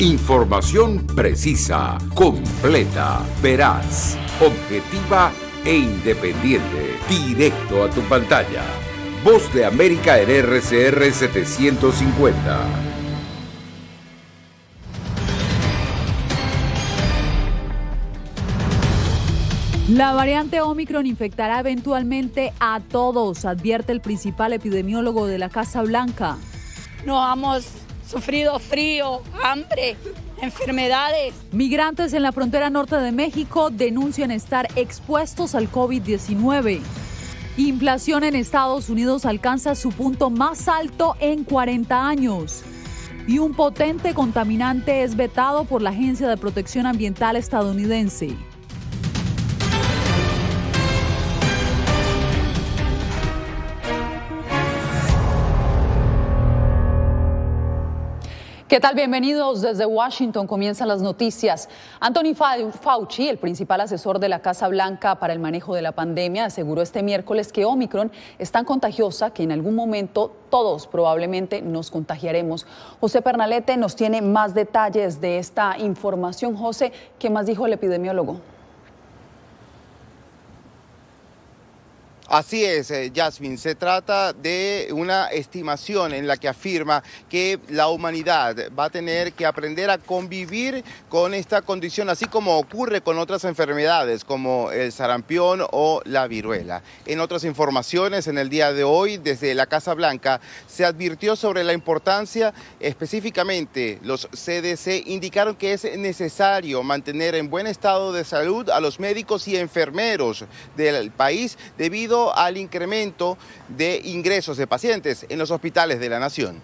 Información precisa, completa, veraz, objetiva e independiente. Directo a tu pantalla. Voz de América en RCR 750. La variante Omicron infectará eventualmente a todos, advierte el principal epidemiólogo de la Casa Blanca. No hemos sufrido frío, hambre, enfermedades. Migrantes en la frontera norte de México denuncian estar expuestos al COVID-19. Inflación en Estados Unidos alcanza su punto más alto en 40 años. Y un potente contaminante es vetado por la Agencia de Protección Ambiental estadounidense. ¿Qué tal? Bienvenidos desde Washington. Comienzan las noticias. Anthony Fauci, el principal asesor de la Casa Blanca para el manejo de la pandemia, aseguró este miércoles que Omicron es tan contagiosa que en algún momento todos probablemente nos contagiaremos. José Pernalete nos tiene más detalles de esta información. José, ¿qué más dijo el epidemiólogo? Así es, Yasmin, se trata de una estimación en la que afirma que la humanidad va a tener que aprender a convivir con esta condición, así como ocurre con otras enfermedades como el sarampión o la viruela. En otras informaciones, en el día de hoy, desde la Casa Blanca, se advirtió sobre la importancia, específicamente los CDC indicaron que es necesario mantener en buen estado de salud a los médicos y enfermeros del país debido al incremento de ingresos de pacientes en los hospitales de la nación.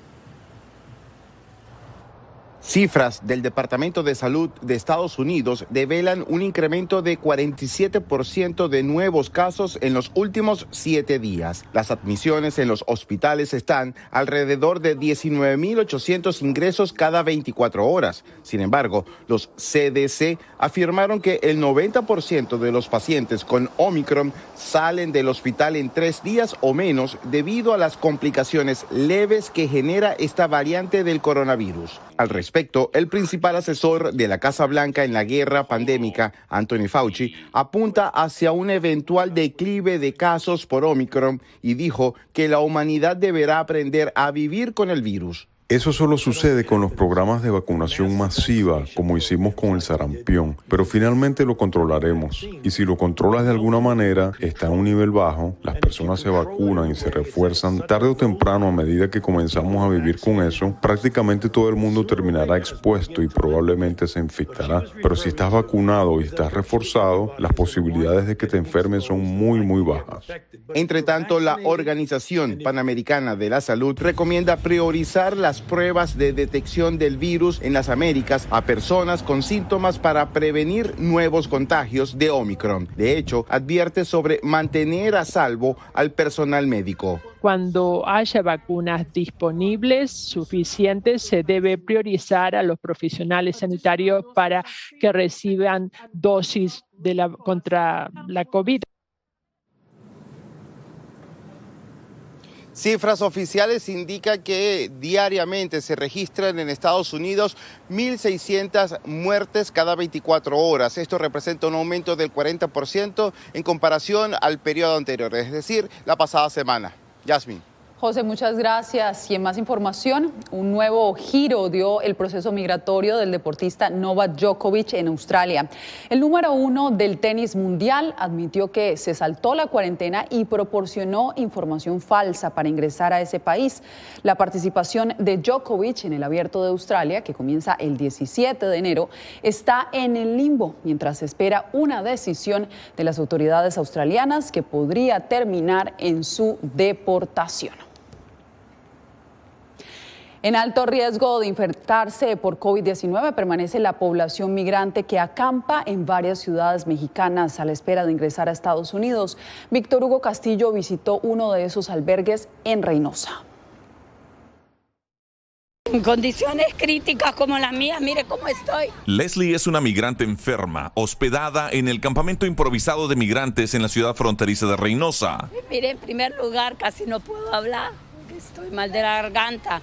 Cifras del Departamento de Salud de Estados Unidos develan un incremento de 47% de nuevos casos en los últimos 7 días. Las admisiones en los hospitales están alrededor de 19.800 ingresos cada 24 horas. Sin embargo, los CDC afirmaron que el 90% de los pacientes con Omicron salen del hospital en 3 días o menos debido a las complicaciones leves que genera esta variante del coronavirus. Al respecto, el principal asesor de la Casa Blanca en la guerra pandémica, Anthony Fauci, apunta hacia un eventual declive de casos por Omicron y dijo que la humanidad deberá aprender a vivir con el virus. Eso solo sucede con los programas de vacunación masiva, como hicimos con el sarampión, pero finalmente lo controlaremos. Y si lo controlas de alguna manera, está a un nivel bajo, las personas se vacunan y se refuerzan, tarde o temprano, a medida que comenzamos a vivir con eso, prácticamente todo el mundo terminará expuesto y probablemente se infectará. Pero si estás vacunado y estás reforzado, las posibilidades de que te enfermes son muy, muy bajas. Entre tanto, la Organización Panamericana de la Salud recomienda priorizar las pruebas de detección del virus en las Américas a personas con síntomas para prevenir nuevos contagios de Omicron. De hecho, advierte sobre mantener a salvo al personal médico. Cuando haya vacunas disponibles suficientes, se debe priorizar a los profesionales sanitarios para que reciban dosis contra la COVID. Cifras oficiales indican que diariamente se registran en Estados Unidos 1.600 muertes cada 24 horas. Esto representa un aumento del 40% en comparación al periodo anterior, es decir, la pasada semana. Yasmin. José, muchas gracias. Y en más información, un nuevo giro dio el proceso migratorio del deportista Novak Djokovic en Australia. El número 1 del tenis mundial admitió que se saltó la cuarentena y proporcionó información falsa para ingresar a ese país. La participación de Djokovic en el Abierto de Australia, que comienza el 17 de enero, está en el limbo mientras se espera una decisión de las autoridades australianas que podría terminar en su deportación. En alto riesgo de infectarse por COVID-19 permanece la población migrante que acampa en varias ciudades mexicanas a la espera de ingresar a Estados Unidos. Víctor Hugo Castillo visitó uno de esos albergues en Reynosa. En condiciones críticas como las mías, mire cómo estoy. Leslie es una migrante enferma, hospedada en el campamento improvisado de migrantes en la ciudad fronteriza de Reynosa. Mire, en primer lugar, casi no puedo hablar, estoy mal de la garganta.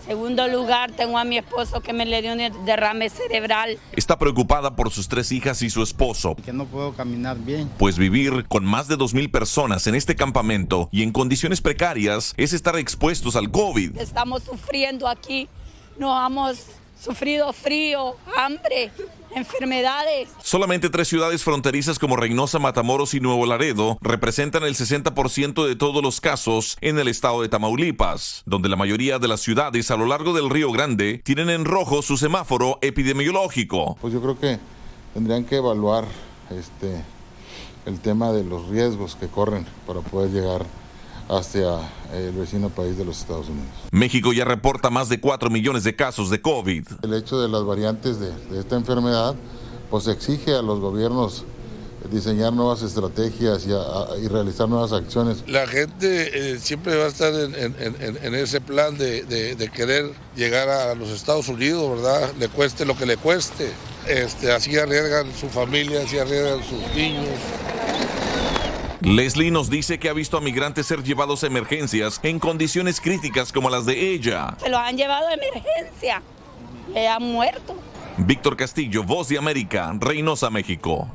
Segundo lugar, tengo a mi esposo que me le dio un derrame cerebral. Está preocupada por sus 3 hijas y su esposo. Que no puedo caminar bien. Pues vivir con más de 2,000 personas en este campamento y en condiciones precarias es estar expuestos al COVID. Estamos sufriendo aquí, nos hemos sufrido frío, hambre, enfermedades. Solamente 3 ciudades fronterizas como Reynosa, Matamoros y Nuevo Laredo representan el 60% de todos los casos en el estado de Tamaulipas, donde la mayoría de las ciudades a lo largo del Río Grande tienen en rojo su semáforo epidemiológico. Pues yo creo que tendrían que evaluar el tema de los riesgos que corren para poder llegar hacia el vecino país de los Estados Unidos. México ya reporta más de 4 millones de casos de COVID. El hecho de las variantes de esta enfermedad pues exige a los gobiernos diseñar nuevas estrategias y realizar nuevas acciones. La gente siempre va a estar en ese plan de querer llegar a los Estados Unidos, ¿verdad? Le cueste lo que le cueste. Así arriesgan su familia, así arriesgan sus niños. Leslie nos dice que ha visto a migrantes ser llevados a emergencias en condiciones críticas como las de ella. Se los han llevado a emergencia, han muerto. Víctor Castillo, Voz de América, Reynosa, México.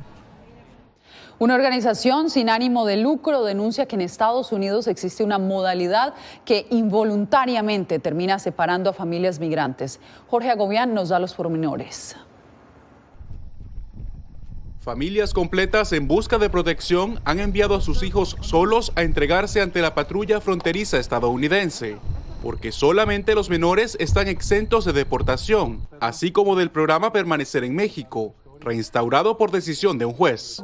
Una organización sin ánimo de lucro denuncia que en Estados Unidos existe una modalidad que involuntariamente termina separando a familias migrantes. Jorge Agobián nos da los pormenores. Familias completas en busca de protección han enviado a sus hijos solos a entregarse ante la patrulla fronteriza estadounidense, porque solamente los menores están exentos de deportación, así como del programa Permanecer en México, reinstaurado por decisión de un juez.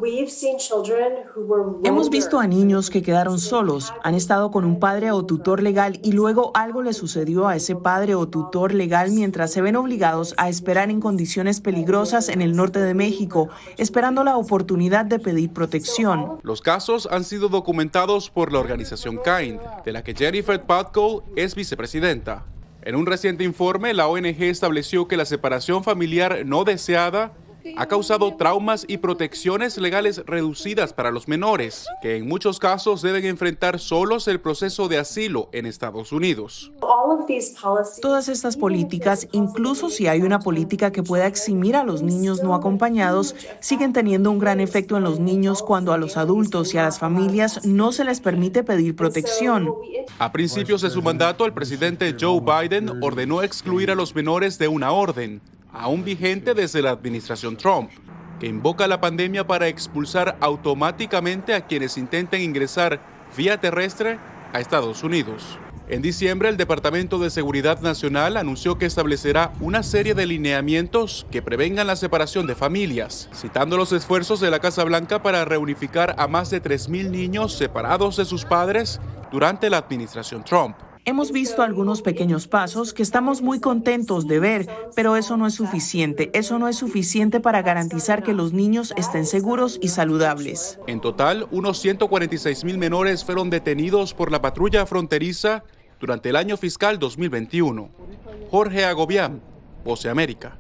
Hemos visto a niños que quedaron solos, han estado con un padre o tutor legal y luego algo le sucedió a ese padre o tutor legal mientras se ven obligados a esperar en condiciones peligrosas en el norte de México, esperando la oportunidad de pedir protección. Los casos han sido documentados por la organización KIND, de la que Jennifer Patko es vicepresidenta. En un reciente informe, la ONG estableció que la separación familiar no deseada ha causado traumas y protecciones legales reducidas para los menores, que en muchos casos deben enfrentar solos el proceso de asilo en Estados Unidos. Todas estas políticas, incluso si hay una política que pueda eximir a los niños no acompañados, siguen teniendo un gran efecto en los niños cuando a los adultos y a las familias no se les permite pedir protección. A principios de su mandato, el presidente Joe Biden ordenó excluir a los menores de una orden, aún vigente desde la administración Trump, que invoca la pandemia para expulsar automáticamente a quienes intenten ingresar vía terrestre a Estados Unidos. En diciembre, el Departamento de Seguridad Nacional anunció que establecerá una serie de lineamientos que prevengan la separación de familias, citando los esfuerzos de la Casa Blanca para reunificar a más de 3,000 niños separados de sus padres durante la administración Trump. Hemos visto algunos pequeños pasos que estamos muy contentos de ver, pero eso no es suficiente. Eso no es suficiente para garantizar que los niños estén seguros y saludables. En total, unos 146,000 menores fueron detenidos por la patrulla fronteriza durante el año fiscal 2021. Jorge Agobián, Voz de América.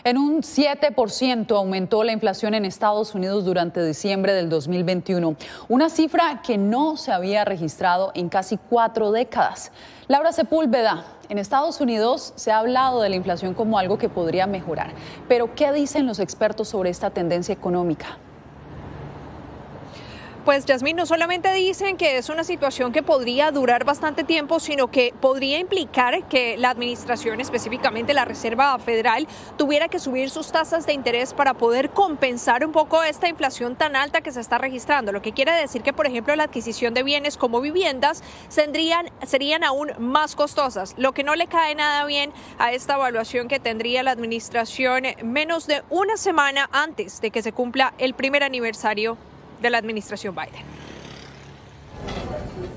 En un 7% aumentó la inflación en Estados Unidos durante diciembre del 2021, una cifra que no se había registrado en casi 4 décadas. Laura Sepúlveda, en Estados Unidos se ha hablado de la inflación como algo que podría mejorar, pero ¿qué dicen los expertos sobre esta tendencia económica? Pues, Yasmín, no solamente dicen que es una situación que podría durar bastante tiempo, sino que podría implicar que la administración, específicamente la Reserva Federal, tuviera que subir sus tasas de interés para poder compensar un poco esta inflación tan alta que se está registrando. Lo que quiere decir que, por ejemplo, la adquisición de bienes como viviendas serían aún más costosas, lo que no le cae nada bien a esta evaluación que tendría la administración menos de una semana antes de que se cumpla el primer aniversario de la administración Biden.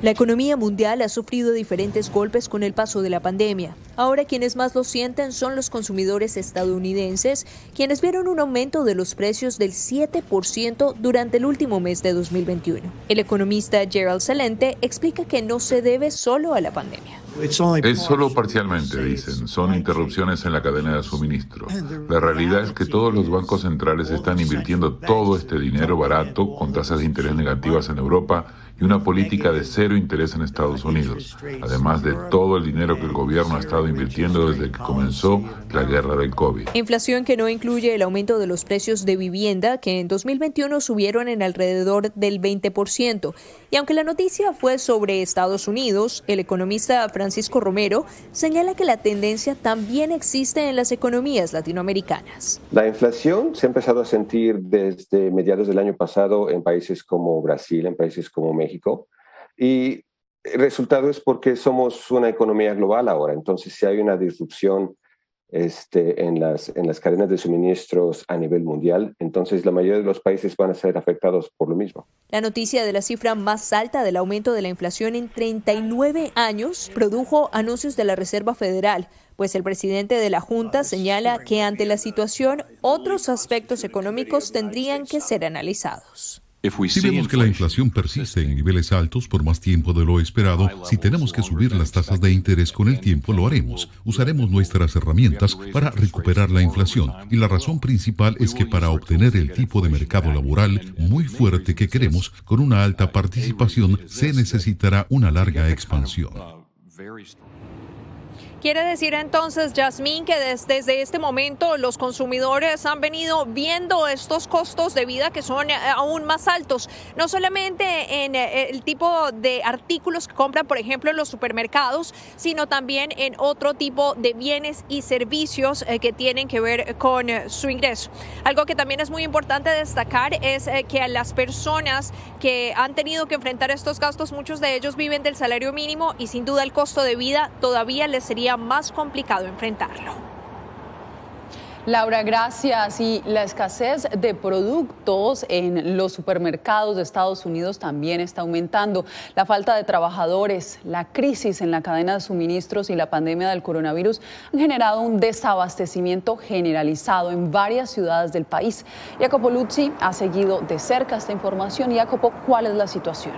La economía mundial ha sufrido diferentes golpes con el paso de la pandemia. Ahora quienes más lo sienten son los consumidores estadounidenses, quienes vieron un aumento de los precios del 7% durante el último mes de 2021. El economista Gerald Celente explica que no se debe solo a la pandemia. Es solo parcialmente, dicen. Son interrupciones en la cadena de suministro. La realidad es que todos los bancos centrales están invirtiendo todo este dinero barato con tasas de interés negativas en Europa y y una política de cero interés en Estados Unidos, además de todo el dinero que el gobierno ha estado invirtiendo desde que comenzó la guerra del COVID. Inflación que no incluye el aumento de los precios de vivienda, que en 2021 subieron en alrededor del 20%. Y aunque la noticia fue sobre Estados Unidos, el economista Francisco Romero señala que la tendencia también existe en las economías latinoamericanas. La inflación se ha empezado a sentir desde mediados del año pasado en países como Brasil, en países como México, y el resultado es porque somos una economía global ahora. Entonces, si hay una disrupción en las cadenas de suministros a nivel mundial, entonces la mayoría de los países van a ser afectados por lo mismo. La noticia de la cifra más alta del aumento de la inflación en 39 años produjo anuncios de la Reserva Federal, pues el presidente de la Junta señala que ante la situación otros aspectos económicos tendrían que ser analizados. Si vemos que la inflación persiste en niveles altos por más tiempo de lo esperado, si tenemos que subir las tasas de interés con el tiempo, lo haremos. Usaremos nuestras herramientas para recuperar la inflación. Y la razón principal es que para obtener el tipo de mercado laboral muy fuerte que queremos, con una alta participación, se necesitará una larga expansión. Quiere decir entonces, Yasmín, que desde este momento los consumidores han venido viendo estos costos de vida que son aún más altos, no solamente en el tipo de artículos que compran, por ejemplo, en los supermercados, sino también en otro tipo de bienes y servicios que tienen que ver con su ingreso. Algo que también es muy importante destacar es que a las personas que han tenido que enfrentar estos gastos, muchos de ellos viven del salario mínimo y sin duda el costo de vida todavía les sería más complicado enfrentarlo. Laura, gracias. Y la escasez de productos en los supermercados de Estados Unidos también está aumentando. La falta de trabajadores, la crisis en la cadena de suministros y la pandemia del coronavirus han generado un desabastecimiento generalizado en varias ciudades del país. Jacopo Luzzi ha seguido de cerca esta información. Jacopo, ¿cuál es la situación?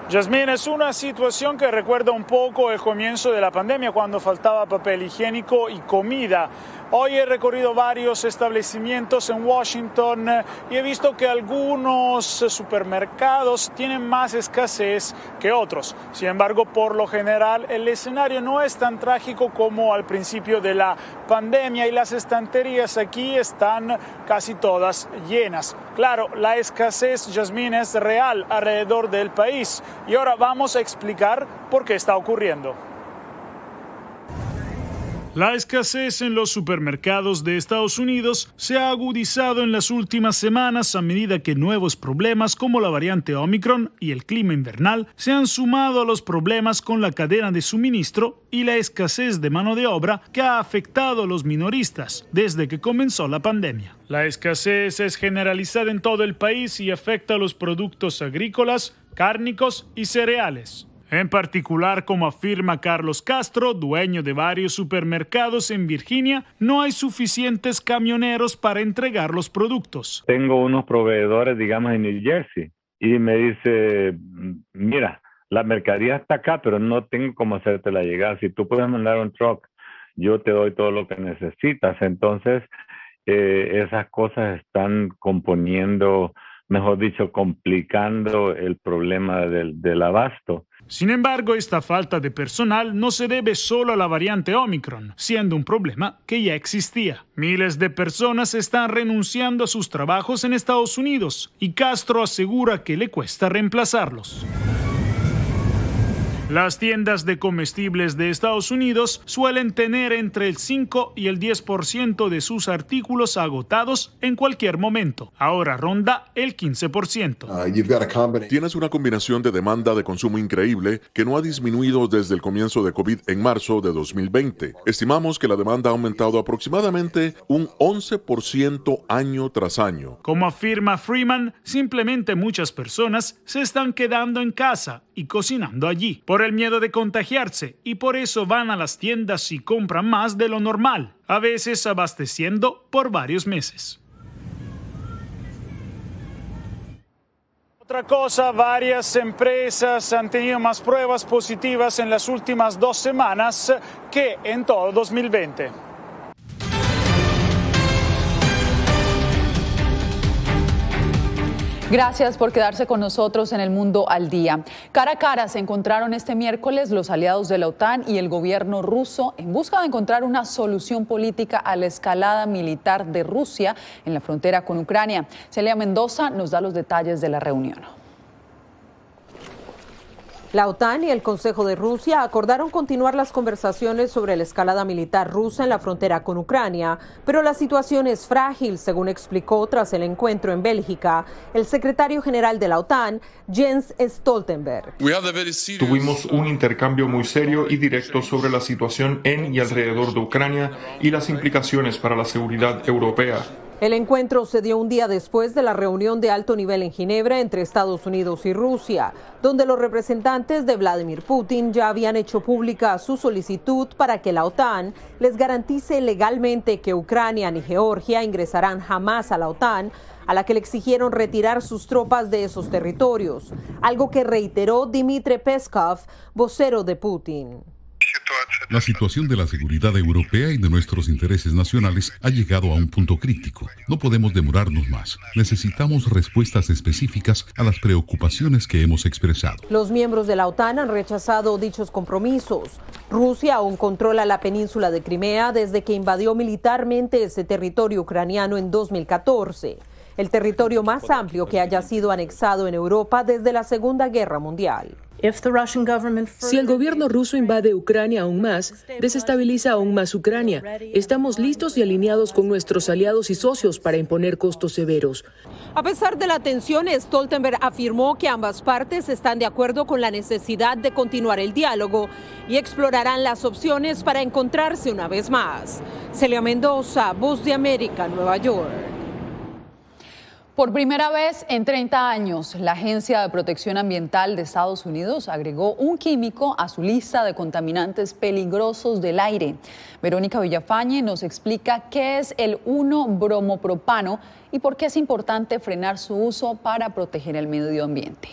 Yasmín, es una situación que recuerda un poco el comienzo de la pandemia, cuando faltaba papel higiénico y comida. Hoy he recorrido varios establecimientos en Washington y he visto que algunos supermercados tienen más escasez que otros. Sin embargo, por lo general, el escenario no es tan trágico como al principio de la pandemia y las estanterías aquí están casi todas llenas. Claro, la escasez, Yasmín, es real alrededor del país y ahora vamos a explicar por qué está ocurriendo. La escasez en los supermercados de Estados Unidos se ha agudizado en las últimas semanas a medida que nuevos problemas como la variante Omicron y el clima invernal se han sumado a los problemas con la cadena de suministro y la escasez de mano de obra que ha afectado a los minoristas desde que comenzó la pandemia. La escasez es generalizada en todo el país y afecta a los productos agrícolas, cárnicos y cereales. En particular, como afirma Carlos Castro, dueño de varios supermercados en Virginia, no hay suficientes camioneros para entregar los productos. Tengo unos proveedores, digamos, en New Jersey, y me dice, mira, la mercadería está acá, pero no tengo cómo hacértela llegar. Si tú puedes mandar un truck, yo te doy todo lo que necesitas. Entonces, esas cosas están componiendo, mejor dicho, complicando el problema del abasto. Sin embargo, esta falta de personal no se debe solo a la variante Omicron, siendo un problema que ya existía. Miles de personas están renunciando a sus trabajos en Estados Unidos y Castro asegura que le cuesta reemplazarlos. Las tiendas de comestibles de Estados Unidos suelen tener entre el 5 y el 10% de sus artículos agotados en cualquier momento. Ahora ronda el 15%. Tienes una combinación de demanda de consumo increíble que no ha disminuido desde el comienzo de COVID en marzo de 2020. Estimamos que la demanda ha aumentado aproximadamente un 11% año tras año. Como afirma Freeman, simplemente muchas personas se están quedando en casa y cocinando allí por el miedo de contagiarse y por eso van a las tiendas y compran más de lo normal, a veces abasteciendo por varios meses. Otra cosa, varias empresas han tenido más pruebas positivas en las últimas 2 semanas que en todo 2020. Gracias por quedarse con nosotros en El Mundo al Día. Cara a cara se encontraron este miércoles los aliados de la OTAN y el gobierno ruso en busca de encontrar una solución política a la escalada militar de Rusia en la frontera con Ucrania. Celia Mendoza nos da los detalles de la reunión. La OTAN y el Consejo de Rusia acordaron continuar las conversaciones sobre la escalada militar rusa en la frontera con Ucrania, pero la situación es frágil, según explicó tras el encuentro en Bélgica el secretario general de la OTAN, Jens Stoltenberg. Tuvimos un intercambio muy serio y directo sobre la situación en y alrededor de Ucrania y las implicaciones para la seguridad europea. El encuentro se dio un día después de la reunión de alto nivel en Ginebra entre Estados Unidos y Rusia, donde los representantes de Vladimir Putin ya habían hecho pública su solicitud para que la OTAN les garantice legalmente que Ucrania ni Georgia ingresarán jamás a la OTAN, a la que le exigieron retirar sus tropas de esos territorios, algo que reiteró Dmitry Peskov, vocero de Putin. La situación de la seguridad europea y de nuestros intereses nacionales ha llegado a un punto crítico. No podemos demorarnos más. Necesitamos respuestas específicas a las preocupaciones que hemos expresado. Los miembros de la OTAN han rechazado dichos compromisos. Rusia aún controla la península de Crimea desde que invadió militarmente ese territorio ucraniano en 2014, el territorio más amplio que haya sido anexado en Europa desde la Segunda Guerra Mundial. Si el gobierno ruso invade Ucrania aún más, desestabiliza aún más Ucrania. Estamos listos y alineados con nuestros aliados y socios para imponer costos severos. A pesar de la tensión, Stoltenberg afirmó que ambas partes están de acuerdo con la necesidad de continuar el diálogo y explorarán las opciones para encontrarse una vez más. Celia Mendoza, Voz de América, Nueva York. Por primera vez en 30 años, la Agencia de Protección Ambiental de Estados Unidos agregó un químico a su lista de contaminantes peligrosos del aire. Verónica Villafañe nos explica qué es el 1-bromopropano y por qué es importante frenar su uso para proteger el medio ambiente.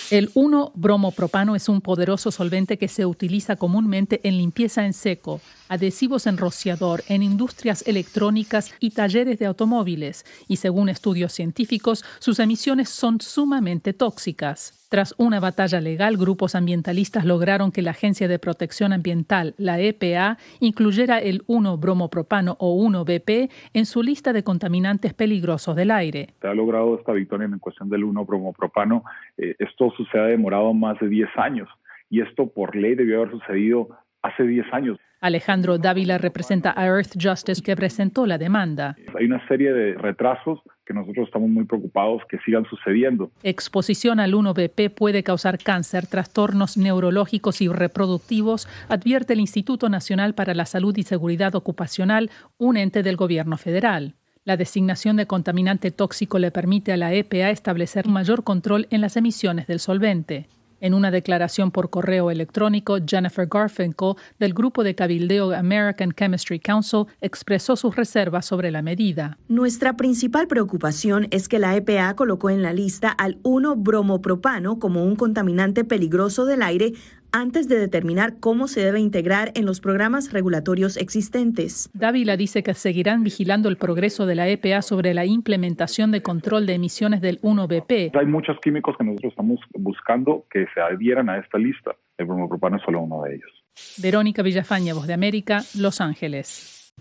El 1-bromopropano es un poderoso solvente que se utiliza comúnmente en limpieza en seco, adhesivos en rociador, en industrias electrónicas y talleres de automóviles, y según estudios científicos, sus emisiones son sumamente tóxicas. Tras una batalla legal, grupos ambientalistas lograron que la Agencia de Protección Ambiental, la EPA, incluyera el 1-bromopropano o 1-BP en su lista de contaminantes peligrosos del aire. Se ha logrado esta victoria en cuestión del 1-bromopropano. Esto se ha demorado más de 10 años y esto por ley debió haber sucedido hace 10 años. Alejandro Dávila representa a Earth Justice, que presentó la demanda. Hay una serie de retrasos que nosotros estamos muy preocupados que sigan sucediendo. Exposición al 1BP puede causar cáncer, trastornos neurológicos y reproductivos, advierte el Instituto Nacional para la Salud y Seguridad Ocupacional, un ente del gobierno federal. La designación de contaminante tóxico le permite a la EPA establecer mayor control en las emisiones del solvente. En una declaración por correo electrónico, Jennifer Garfinkel, del grupo de cabildeo American Chemistry Council, expresó sus reservas sobre la medida. Nuestra principal preocupación es que la EPA colocó en la lista al 1-bromopropano como un contaminante peligroso del aire antes de determinar cómo se debe integrar en los programas regulatorios existentes. Dávila dice que seguirán vigilando el progreso de la EPA sobre la implementación de control de emisiones del 1BP. Hay muchos químicos que nosotros estamos buscando que se adhieran a esta lista. El bromopropano es solo uno de ellos. Verónica Villafañe, Voz de América, Los Ángeles.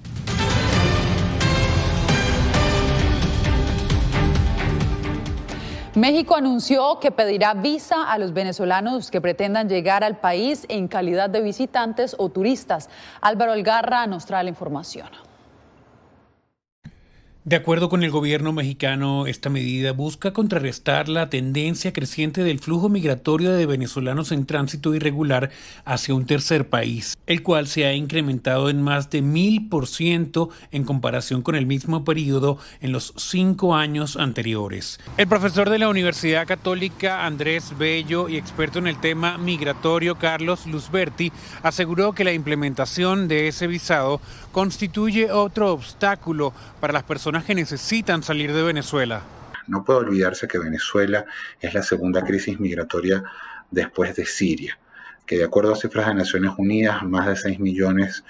México anunció que pedirá visa a los venezolanos que pretendan llegar al país en calidad de visitantes o turistas. Álvaro Algarra nos trae la información. De acuerdo con el gobierno mexicano, esta medida busca contrarrestar la tendencia creciente del flujo migratorio de venezolanos en tránsito irregular hacia un tercer país, el cual se ha incrementado en más de 1000% en comparación con el mismo periodo en los 5 años anteriores. El profesor de la Universidad Católica Andrés Bello y experto en el tema migratorio Carlos Luzberti aseguró que la implementación de ese visado constituye otro obstáculo para las personas que necesitan salir de Venezuela. No puede olvidarse que Venezuela es la segunda crisis migratoria después de Siria, que de acuerdo a cifras de Naciones Unidas, más de 6 millones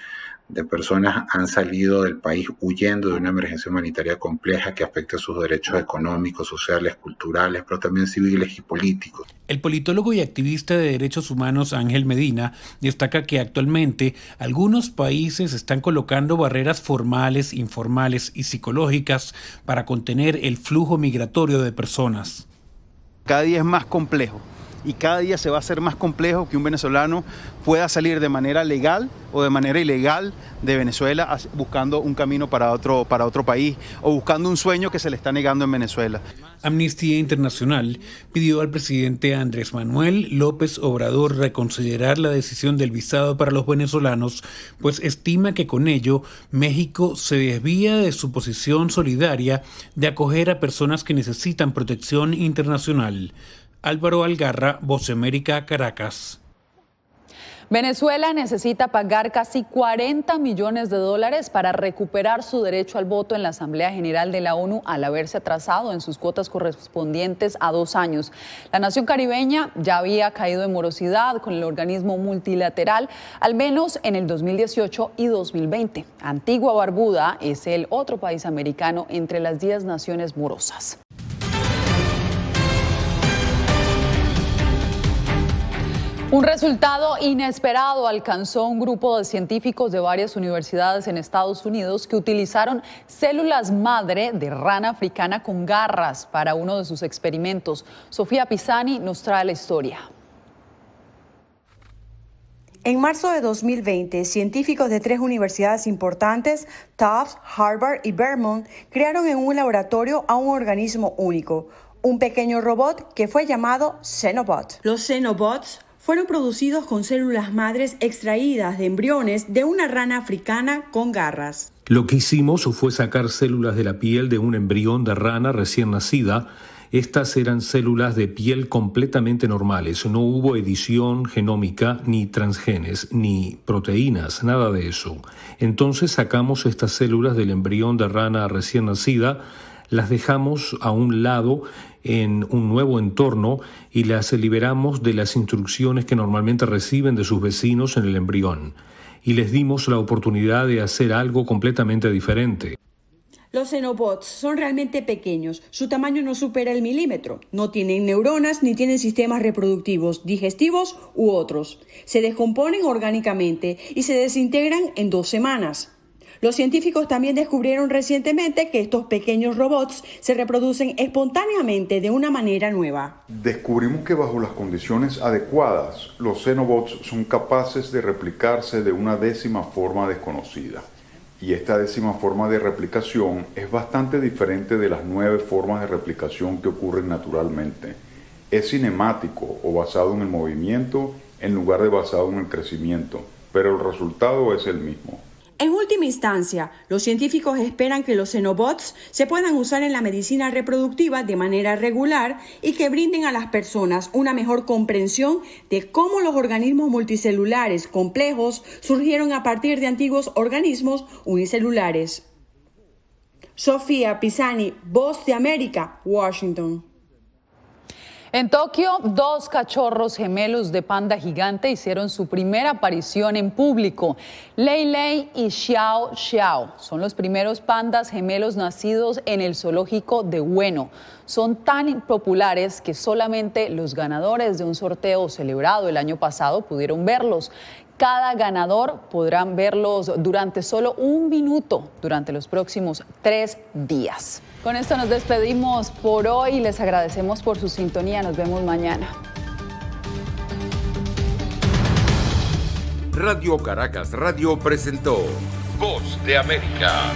de personas han salido del país huyendo de una emergencia humanitaria compleja que afecta sus derechos económicos, sociales, culturales, pero también civiles y políticos. El politólogo y activista de derechos humanos Ángel Medina destaca que actualmente algunos países están colocando barreras formales, informales y psicológicas para contener el flujo migratorio de personas. Cada día es más complejo. Y cada día se va a hacer más complejo que un venezolano pueda salir de manera legal o de manera ilegal de Venezuela buscando un camino para otro país o buscando un sueño que se le está negando en Venezuela. Amnistía Internacional pidió al presidente Andrés Manuel López Obrador reconsiderar la decisión del visado para los venezolanos, pues estima que con ello México se desvía de su posición solidaria de acoger a personas que necesitan protección internacional. Álvaro Algarra, Voz de América, Caracas. Venezuela necesita pagar casi $40 millones para recuperar su derecho al voto en la Asamblea General de la ONU al haberse atrasado en sus cuotas correspondientes a 2 años. La nación caribeña ya había caído en morosidad con el organismo multilateral, al menos en el 2018 y 2020. Antigua Barbuda es el otro país americano entre las 10 naciones morosas. Un resultado inesperado alcanzó un grupo de científicos de varias universidades en Estados Unidos que utilizaron células madre de rana africana con garras para uno de sus experimentos. Sofía Pisani nos trae la historia. En marzo de 2020, científicos de 3 universidades importantes, Tufts, Harvard y Vermont, crearon en un laboratorio a un organismo único, un pequeño robot que fue llamado Xenobot. Los Xenobots fueron producidos con células madres extraídas de embriones de una rana africana con garras. Lo que hicimos fue sacar células de la piel de un embrión de rana recién nacida. Estas eran células de piel completamente normales. No hubo edición genómica, ni transgenes, ni proteínas, nada de eso. Entonces sacamos estas células del embrión de rana recién nacida, las dejamos a un lado en un nuevo entorno y las liberamos de las instrucciones que normalmente reciben de sus vecinos en el embrión. Y les dimos la oportunidad de hacer algo completamente diferente. Los Xenobots son realmente pequeños, su tamaño no supera el milímetro, no tienen neuronas ni tienen sistemas reproductivos, digestivos u otros. Se descomponen orgánicamente y se desintegran en 2 semanas. Los científicos también descubrieron recientemente que estos pequeños robots se reproducen espontáneamente de una manera nueva. Descubrimos que bajo las condiciones adecuadas, los Xenobots son capaces de replicarse de una 10ª forma desconocida. Y esta 10ª forma de replicación es bastante diferente de las 9 formas de replicación que ocurren naturalmente. Es cinemático o basado en el movimiento en lugar de basado en el crecimiento, pero el resultado es el mismo. En última instancia, los científicos esperan que los Xenobots se puedan usar en la medicina reproductiva de manera regular y que brinden a las personas una mejor comprensión de cómo los organismos multicelulares complejos surgieron a partir de antiguos organismos unicelulares. Sofía Pisani, Voz de América, Washington. En Tokio, 2 cachorros gemelos de panda gigante hicieron su primera aparición en público. Lei Lei y Xiao Xiao son los primeros pandas gemelos nacidos en el zoológico de Ueno. Son tan populares que solamente los ganadores de un sorteo celebrado el año pasado pudieron verlos. Cada ganador podrán verlos durante solo 1 minuto durante los próximos 3 días. Con esto nos despedimos por hoy y les agradecemos por su sintonía. Nos vemos mañana. Radio Caracas Radio presentó Voz de América.